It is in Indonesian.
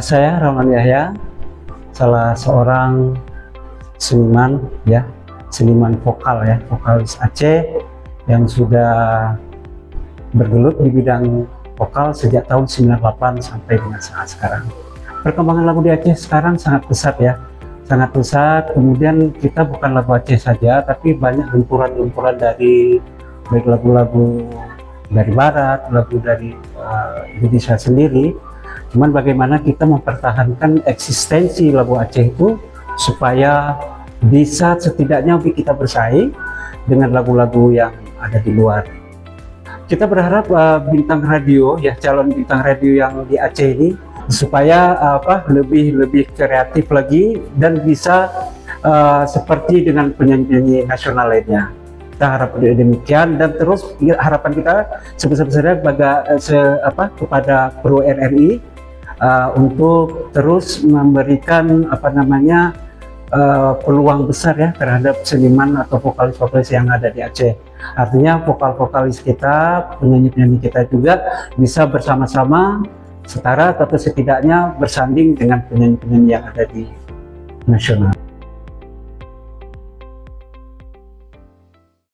Saya Rahman Yahya, salah seorang seniman ya, seniman vokal ya, vokalis Aceh yang sudah bergelut di bidang vokal sejak tahun 98 sampai dengan saat sekarang. Perkembangan lagu di Aceh sekarang sangat pesat ya, sangat pesat. Kemudian kita bukan lagu Aceh saja, tapi banyak gempuran-gempuran dari baik lagu-lagu dari barat, lagu dari Indonesia sendiri. Cuman bagaimana kita mempertahankan eksistensi lagu Aceh itu supaya bisa setidaknya kita bersaing dengan lagu-lagu yang ada di luar. Kita berharap bintang radio ya, calon bintang radio yang di Aceh ini supaya lebih kreatif lagi dan bisa seperti dengan penyanyi-penyanyi nasional lainnya. Kita harap demikian, dan terus harapan kita sebesar-besarnya kepada Pro RRI untuk terus memberikan peluang besar ya terhadap seniman atau vokalis-vokalis yang ada di Aceh. Artinya vokal-vokalis kita, penyanyi-penyanyi kita juga bisa bersama-sama setara atau setidaknya bersanding dengan penyanyi-penyanyi yang ada di nasional.